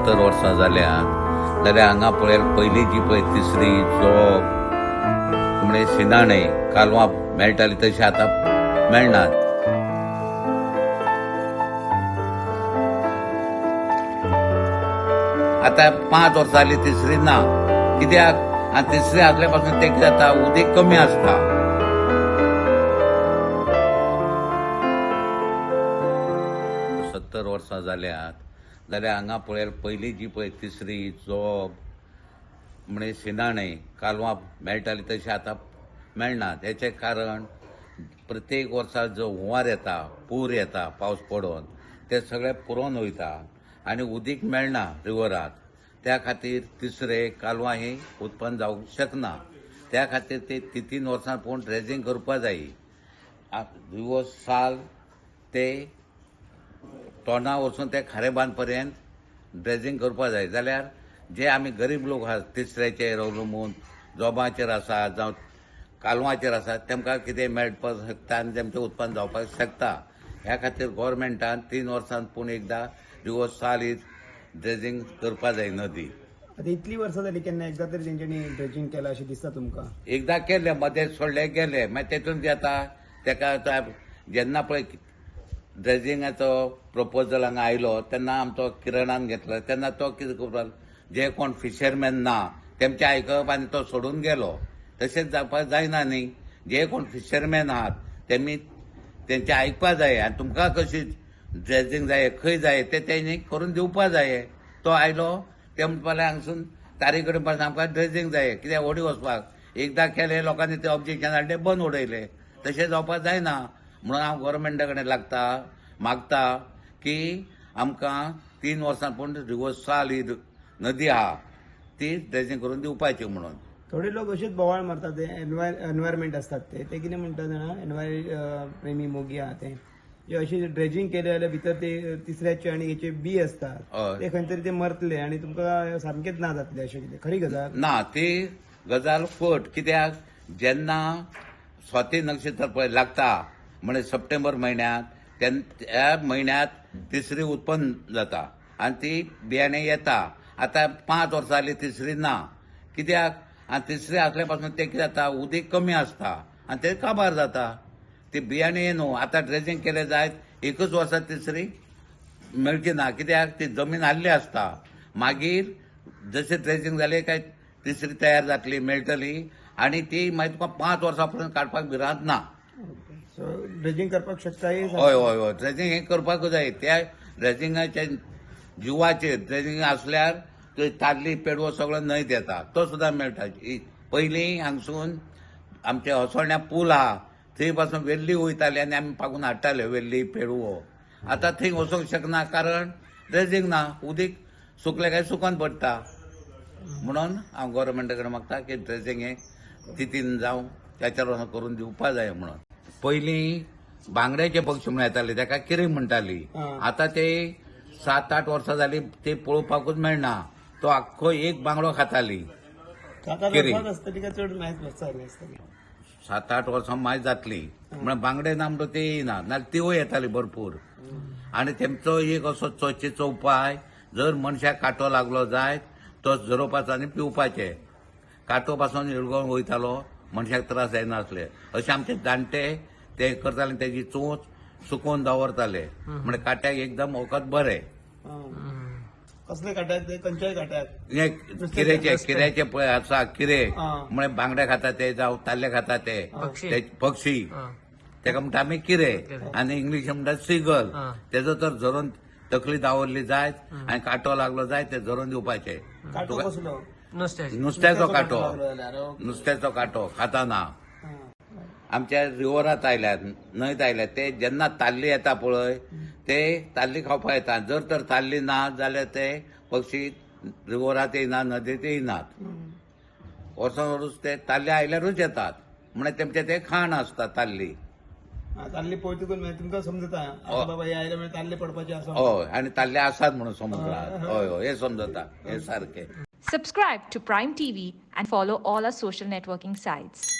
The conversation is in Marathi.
70 वर्सां जाल्यात जाल्यार हांगा पळयल पयलीं जी पळय तिसरी जोब म्हणजे शिनाणे कालवां मेळटाली तशी आतां मेळनात. आतां 5 वर्सां जाली तिसरी ना. कित्याक आनी तिसरी आसल्या पासून ते कितें जाता उदीक कमी आसता. 70 वर्सां जाल्यात जाल्यार हांगा पळयल पयलीं जी पळय तिसरी जोब म्हणजे शिनाणे कालवां मेळटाली तशी आतां मेळनात. हेचें कारण प्रत्येक वर्सा जो हुंवार येता, पूर येता पावस पडोन, ते सगळे पुरोन वयता आनी उदीक मेळना रिवरांत. त्या खातीर तिसरे कालवां ही उत्पन्न जावंक शकना. त्या खातीर ते 3 वर्सां पूण ड्रेजिंग करपा जायी. दिवस साल ते तोंडां वचून ते खारेबांद पर्यंत ड्रेजिंग करपा जाय. जाल्यार जे आमी गरीब लोक आसात तिसऱ्याचेर अवलंबून जॉबाचेर आसात जावं कालवांचेर आसात तेमकां कितें मेळपाक शकता आनी तेमचें उत्पन्न जावपाक शकता. ह्या खातीर गोवोरमेंटान 3 वर्सांत पूण एकदां दिवस साल ही ड्रेजिंग करपा जाय नदी. आता इतली वर्सां जाली केन्ना एकदा तरी तेंच्यांनी ड्रेजिंग केलां अशें दिसता तुमकां? एकदां केलें, मदें सोडले गेले, मागीर तेतून कितें जाता तेका जेन्ना पळय ड्रेजिंगाचो प्रपोजल हांगा आयलो तेन्ना आमचो किरणान घेतलो. तेन्ना तो कितें करपाक जे कोण फिशरमॅन ना तेमचें आयकप आनी तो सोडून गेलो. तशेंच जावपाक जायना न्ही. जे कोण फिशरमॅन आहात तेमी तेंचें आयकपा जाय आनी तुमकां कशी ड्रेजिंग जाय खंय जाय ते तेणी करून दिवपा जाय. तो आयलो ते म्हणपाक लागले हांगसून तारी कडेन पासून आमकां ड्रेजिंग जाय कित्याक ओडी वचपाक. एकदां केलें लोकांनी ते ऑब्जेक्शन हाडले बंद उडयले. तशें जावपाक जायना. म्हणून हांव गोवोरमेंटा कडेन मागता की आमकां 3 वर्सां पूण दिवस साल ही नदी आहा ती ड्रेजिंग करून दिवपाची म्हणून. थोडे लोक अशेच बोवाळ मारतात ते एनवायरमेंट असतात ते कितें म्हणटात जाणा प्रेमी मोगी आहा ते जे अशी ड्रेजिंग केले जाल्यार भितर ते तिसऱ्याचे आनी हेचे बी असतात ते खंय तरी ते मरतले आनी तुमकां सामकेंच ना जातले अशें कितें खरी गजाल? ना, ती गजाल फट. कित्याक जेन्ना स्वाती नक्षत्र पळय लागता म्हणजे सप्टेंबर म्हयन्यांत त्या म्हयन्यांत तिसरी उत्पन्न जाता आनी ती बियाणे येता. आतां 5 वर्सां जाली तिसरी ना. कित्याक आनी तिसरी आसल्या पासून ते कितें जाता उदीक कमी आसता आनी ते काबार जाता. ती बियाणे न्हू आतां ड्रेजिंग केले जायत 1 वर्सा तिसरी मेळची ना. कित्याक ती जमीन आसली आसता. मागीर जशें ड्रेजिंग जालें काय तिसरी तयार जातली मेळटली आनी ती मागीर तुका 5 वर्सां पर्यंत काडपाक भिरांत ना. सो ड्रेजिंग करपाक शकता? हय ड्रेजिंग हें करपाक जाय. त्या ड्रेजिंगाच्या जिवाचेर ड्रेजिंग आसल्यार थंय ताल्ली पेडवो सगळो न्हंयत येता तो सुद्दां मेळटा. पयलीं हांगसून आमचे हसोण्या पूल आहा थंय पासून वेल्ली वयताली आनी आमी पागून हाडटाले वेल्ली पेडवो. आतां थंय वचूंक शकना कारण ड्रेजिंग ना. उदीक सुकलें काय सुकोन पडटा. म्हणून हांव गोवोरमेंटा कडेन मागता की ड्रेजिंग हें तितीन जावं त्याच्यार करून दिवपा जाय म्हणून. पयलीं बांगड्याचे पक्षी म्हणून येताले ताका किरी म्हणटाली. आतां ते 7-8 वर्सां जाली ते पळोवपाकूच मेळना. तो आख्खो एक बांगडो खाताली. 7-8 वर्सां मायज जातली म्हण बांगडे ना म्हणटा ते येयना नाल्यार त्यो येताली भरपूर. आनी तेमचो एक असो चोचेचो उपाय जर मनशाक कांटो लागलो जायत तो झरोवपाचो आनी पिवपाचे. कांटो पासून इळगोवन वयतालो मनशाक त्रास जायनासले. अशें आमचे जाणटे ते करताले. तेजी चोच सुकोवन दवरताले म्हणजे काट्याक एकदम वखद बरें. कसले काट्याक ते? खंयच्याय काट्याक? किऱ्याचे पळय आसा किरे म्हणजे बांगडे खाता ते जावं ताल्ले खाता ते पक्षी तेका म्हणटा आमी किरे आनी इंग्लीश म्हणटा सिगल. तेजो तर झरोवन तकली दावरली जायत आनी कांटो लागलो जायत ते झरोवन दिवपाचे. काटो कसलो? नुस्त्याचो कांटो खाताना. आमच्या रिवरांत आयल्यात न्हंयत आयल्यात ते जेन्ना ताल्ली येता पळय ते ताल्ली खावपाक येता. जर तर ताल्ली ना जाल्यार ते पक्षी रिवरांत येयना नदीत येयनात. वर्सान वर्स ते ताल्ले आयल्यारूच येतात म्हणजे तेमचे ते खाण आसता ताल्ली. ताल्ले पळयतकूच तुमकां समजता बाबा हे आयले म्हणजे ताल्ले पडपाचे आसा. हय आनी ताल्ले आसात म्हणून समजतात. हय हे समजता. हे सारकें. Subscribe to Prime TV and follow all our social networking sites.